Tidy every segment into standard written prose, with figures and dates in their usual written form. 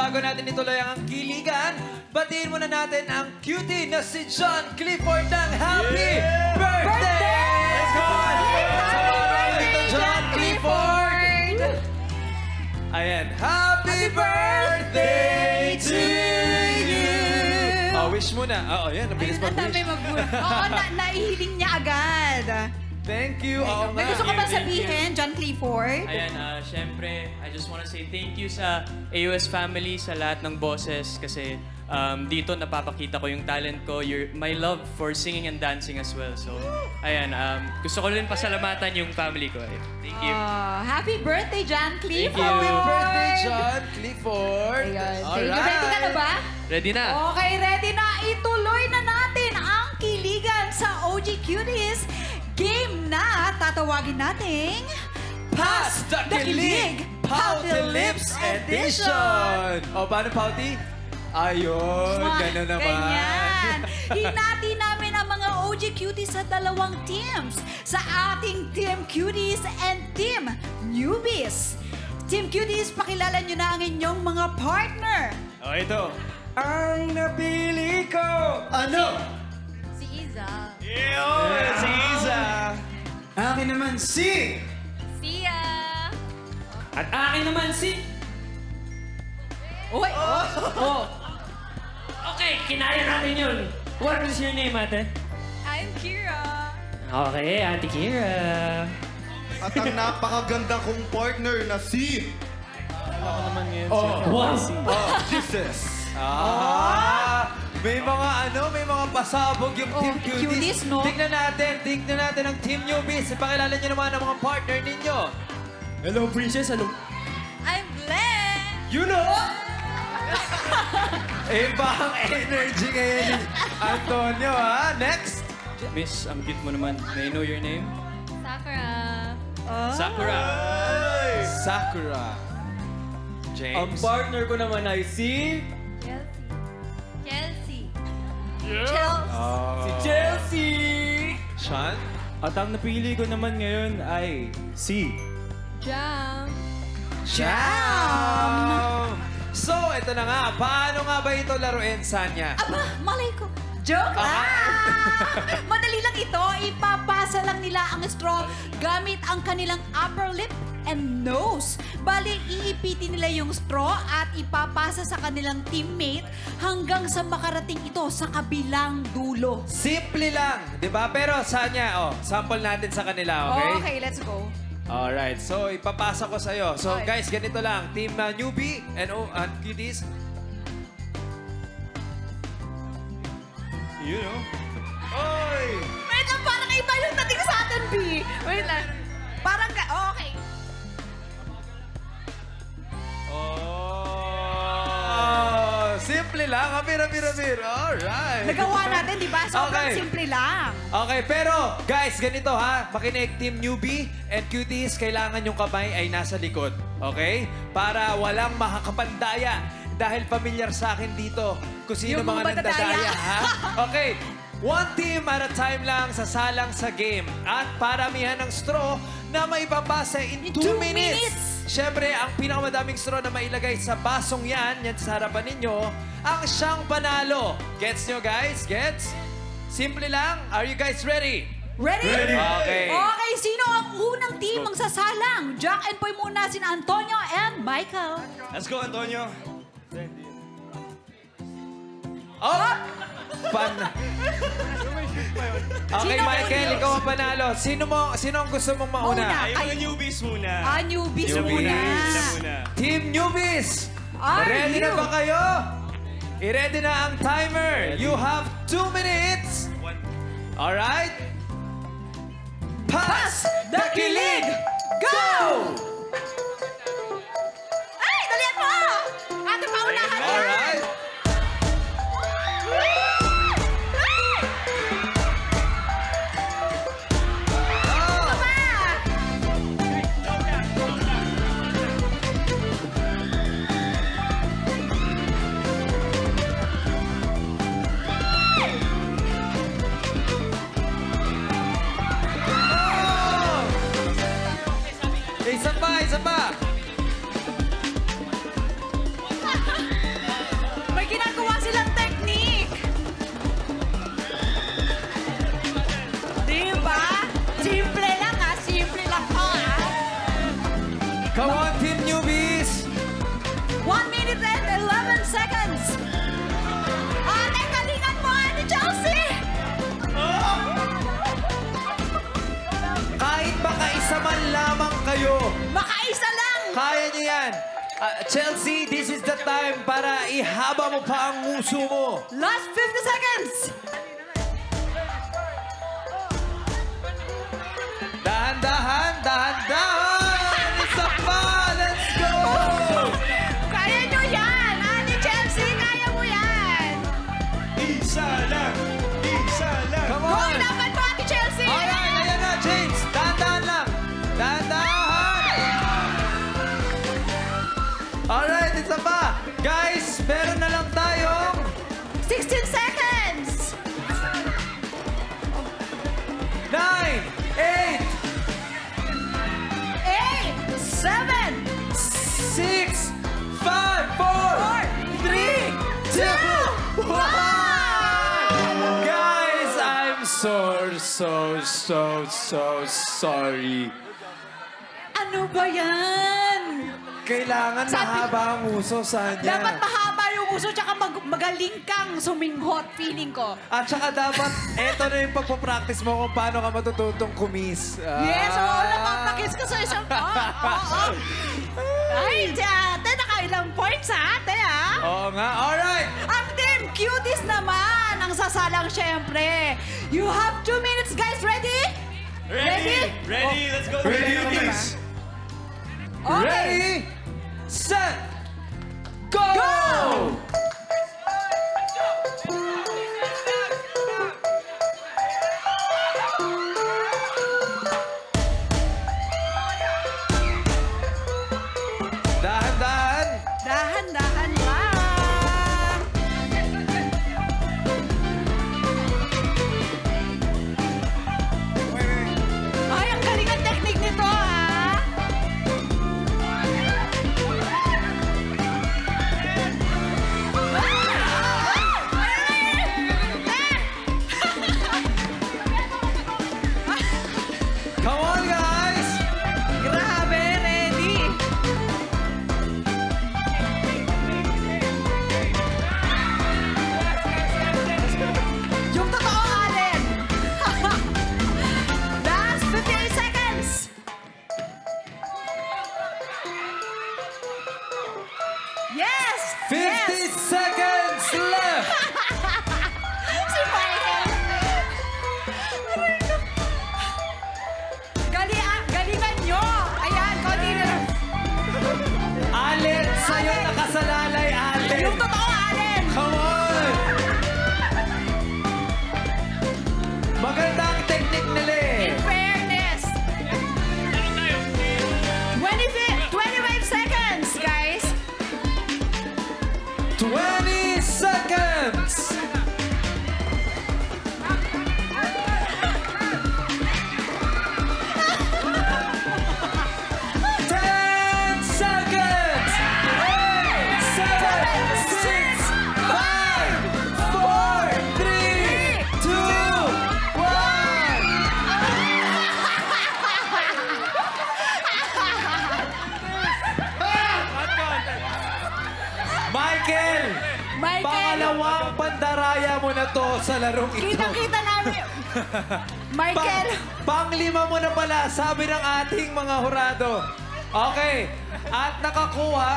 bago natin ituloy ang kiligan, batiin muna natin ang cutie na si John Clifford ng Happy Birthday! Let's go! Happy John Clifford! Ayan, Happy Birthday to you! Oh, wish muna. Oo, yan. Nabilis mag-wish. Oo, naihiling niya agad. Thank you. Oo, May gusto ka ba sabihin, John Clifford? Ayan, syempre, I just wanna say thank you sa AOS family, sa lahat ng bosses, kasi dito napapakita ko yung talent ko, my love for singing and dancing as well. So, ayan, gusto ko rin pasalamatan yung family ko. Thank you. Happy birthday, John Clifford! Happy birthday, John Clifford! Ayun. Thank you. Ready ka na ba? Ready na. Okay, ready na. Ituloy na natin ang kiligan sa OG Cuties. Game na tatawagin nating Pass the Kilig Pouty Lips Edition! O, paano Pouty? Ayun, gano'n naman. Ganyan. Hinati namin ang mga OG Cuties sa dalawang teams. Sa ating Team Cuties and Team Newbies. Team Cuties, pakilala nyo na ang inyong mga partner. Oh, ito. Ang napili ko! Ano? Si Iza. Si Iza! Akin naman si... Sia. At akin naman si... Uy! Oh! Okay, kinaya natin yun. What is your name, ate? I'm Kira. Okay, Ate Kira. At ang napakaganda kong partner na si... Wow! Jesus. May mga pasabog yung Team Cuties. Cuties, no? Tignan natin ang Team Newbies. Ipakilala nyo naman ang mga partner ninyo. Hello, Princess. Hello. I'm Glenn. You know! Iba ang energy ngayon ni Antonio, ha? Next! Miss, ang cute mo naman. May I know your name? Sakura. Sakura. Sakura. James. Ang partner ko naman ay si... Chelsea. Si Chelsea! Sean? At ang napili ko naman ngayon ay si... Jam. Jam! So, ito na nga. Paano nga ba ito laruin, Sanya? Aba, malay ko. Joke Madali lang ito. Ipapasa lang nila ang straw gamit ang kanilang upper lip and nose. Bali, iipitin nila yung straw at ipapasa sa kanilang teammate hanggang sa makarating ito sa kabilang dulo. Simple lang, di ba? Pero, Sanya, sample natin sa kanila, okay? Okay, let's go. Alright, so ipapasa ko sa'yo. So Okay. guys, ganito lang. Team Newbie and Cuties. You know? Oy! Wait lang, parang iba yung dating sa atin, B. Wait lang. Parang, okay. Simple lang. Abir. Alright. Nagawa natin, di ba? Sobrang Okay. simple lang. Okay, pero guys, ganito ha. Makinig, Team Newbie and Cuties, kailangan yung kamay ay nasa likod. Okay? Para walang makakapandaya. Dahil familiar sa akin dito kung sino Yung mga nandadaya, mandadaya. ha? Okay. One team at a time lang sasalang sa game. At paramihan ng straw na maipapasa in 2 minutes. Siyempre, ang pinakamadaming straw na mailagay sa basong yan sa harapan ninyo, ang siyang panalo. Gets nyo, guys? Gets? Simple lang. Are you guys ready? Ready? Okay. Okay, sino ang unang team ang sasalang? Jack and Poy muna, sina Antonio and Michael. Let's go, Antonio. Oh! Okay, Sino Michael, ang ikaw ang panalo. Sino ang gusto mong mauna? Mauna. Ay, mga newbies muna. Newbies Newbies. muna. Sila muna. Team Newbies! Are Ready na you? ba kayo? I-ready na ang timer. You have 2 minutes. Alright? Pass the kilig! Go! Ay, dalian mo! Ate, paunahan yan! Alright. kayo. Makaisa lang! Kaya niyo yan. Chelsea, this is the time para ihaba mo pa ang nguso mo. Last 50 seconds! Dahan-dahan, dahan-dahan! Isa pa! Let's go! Kaya nyo yan! Ate Chelsea, kaya mo yan! Isa lang! Isa lang! Come Go on! naman mo, Ate Chelsea! Alright, ayan na, James. Dahan-dahan lang. Dahan-dahan! Alright, isa pa. Guys, meron na lang tayong 16 seconds! 9, 8, 8, 7, 6, 5, 4, 3, 2, 1! Guys, I'm so sorry. Ano ba yan? Kailangan mahaba ang uso sa niya. Dapat mahaba yung uso tsaka magaling kang suminghot, feeling ko. At saka dapat, eto na yung pagpapractice mo kung paano ka matututong kumis. Yes, oo, napapakis ka sa isang... Oo. Ay, ate, nakailang points ha, ate ha? Oo nga. Alright. Ang team cuties naman ang sasalang syempre. You have 2 minutes, guys. Ready? Ready? Ready! Let's go! Ready, Ready, please. Okay. Ready, set, go! Go! Dahan-dahan. Dahan-dahan lang. Ay, ang galing ang technique nito, ha? Come on, guys. Grabe, ready. Yung totoo, Allen. Last 58 seconds. Yes! 50 Yes! seconds left. Si Michael. Galingan nyo. Ayan, konti na lang. Allen, sa'yo nakasalalay, Allen. Yung totoo, Allen. Come on. Maganda ang technique nila eh. In fairness. 25 seconds, guys. 20 seconds. Ten seconds. 8, 7, 6, 5, 4, 3, 2, 1. Michael! Michael. Pangalawang pandaraya mo na to sa larong ito. Kitang-kita namin. Michael. Panglima mo na pala, sabi ng ating mga hurado. Okay. At nakakuha.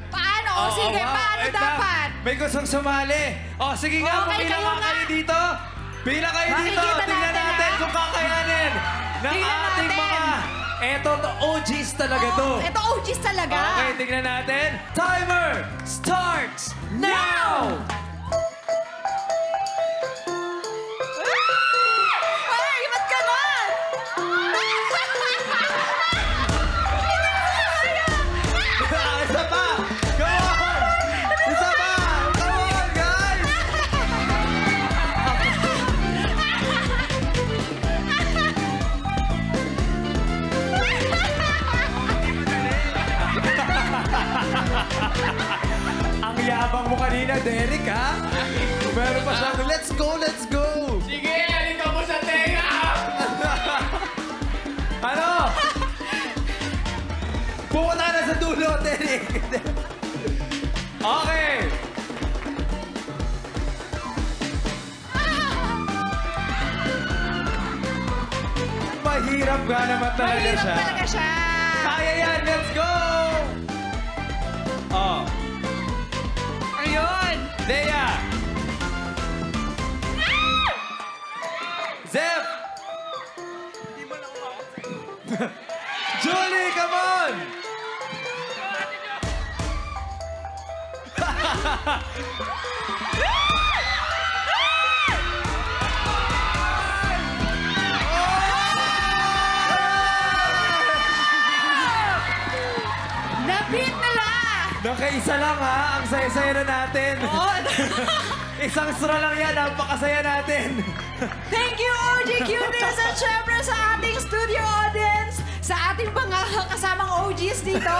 Paano? O Oo sige, nga. paano Wait lang. dapat? May gustong sumali. O sige nga, Okay, pumila kayo nga nga. kayo dito. Pila kayo dito. Makikita Tingnan natin, natin ha? kung kakayanin ng Tingnan ating natin. mga... Eto, OGs talaga to. Ito OGs talaga. Okay, tingnan natin. Timer starts now! Ay, ba't ganon? Isa pa! Go on! Isa pa! Come on, guys! Ang yabang mo kanina, Derek, ha? Meron pa siyang, let's go, let's go! Sige, halika mo sa tenga! Ano? Pumunta ka na sa dulo, Derek. Okay. Mahirap nga naman talaga Mahirap siya. talaga siya. Kaya yan, let's go! Oh, Ayun. Leia! Zef! Julie, come on! Napit nila. Nakaisa lang ha, ang saya-saya na natin. Oh, Isang straw lang yan, napakasaya natin. thank you, OG Cuties, at syempre sa ating studio audience, sa ating mga kasamang OGs dito.